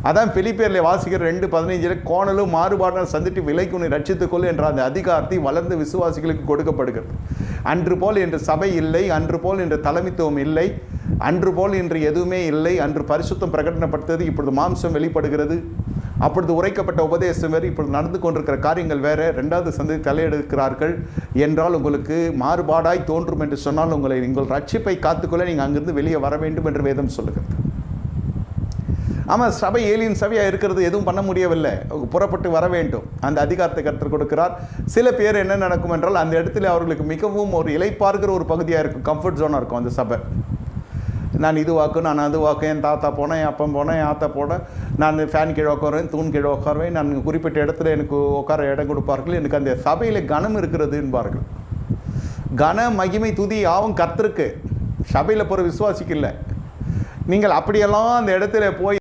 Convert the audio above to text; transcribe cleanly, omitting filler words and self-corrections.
அதான் பிலிப்பியரில் வாசிக்கிற 2:15 கோணலும் மாறுபாடான சந்திட்டு விலைக்கு உன்னை ரட்சித்துக்கொள் என்ற அந்த அதிகாரத்தை வளர்ந்த விசுவாசிகளுக்கு கொடுக்கப்படுகிறது. அன்று போல் இன்று சபை இல்லை, அன்று போல் இன்று தலைமைத்துவம் இல்லை, அன்று போல் இன்று எதுவுமே இல்லை. அன்று பரிசுத்தம் பிரகடனப்படுத்தது, இப்பொழுது மாம்சம் வெளிப்படுகிறது. அப்பொழுது உரைக்கப்பட்ட உபதேசம் வேறு, இப்பொழுது நடந்து கொண்டிருக்கிற காரியங்கள் வேறு. 2வது சந்ததி தலையெடுக்கிறார்கள் என்றால் உங்களுக்கு மாறுபாடாய் தோன்றும் என்று சொன்னால் உங்கள் ரட்சிப்பை காத்துக்கொள்ள நீங்கள் அங்கிருந்து வெளியே வர வேண்டும் என்று வேதம் சொல்லுகிறது. ஆமாம், சபை ஏலியன் சபையாக இருக்கிறது, எதுவும் பண்ண முடியவில்லை, புறப்பட்டு வர வேண்டும். அந்த அதிகாரத்தை கற்றுக் கொடுக்கிறார். சில பேர் என்ன நடக்கும் என்றால் அந்த இடத்துல அவர்களுக்கு மிகவும் ஒரு இளைப்பார்க்கிற ஒரு பகுதியாக இருக்கும், கம்ஃபர்ட் ஜோனாக இருக்கும் அந்த சபை. நான் இது வாக்கு, நான் அது வாக்கு, என் தாத்தா போனேன், என் அப்பன் போனேன், என் ஆத்தா போனேன், நான் ஃபேன் கீழே உட்காருவேன், தூண் கீழே உட்காருவேன், நான் குறிப்பிட்ட இடத்துல எனக்கு உட்கார இடம் கொடுப்பார்கள், எனக்கு அந்த சபையில் கனம் இருக்கிறது என்பார்கள். கன மகிமை துதி யாவும் கர்த்தருக்கு, சபையில் போகிற விசுவாசிக்கு இல்லை. நீங்கள் அப்படியெல்லாம் அந்த இடத்துல போய்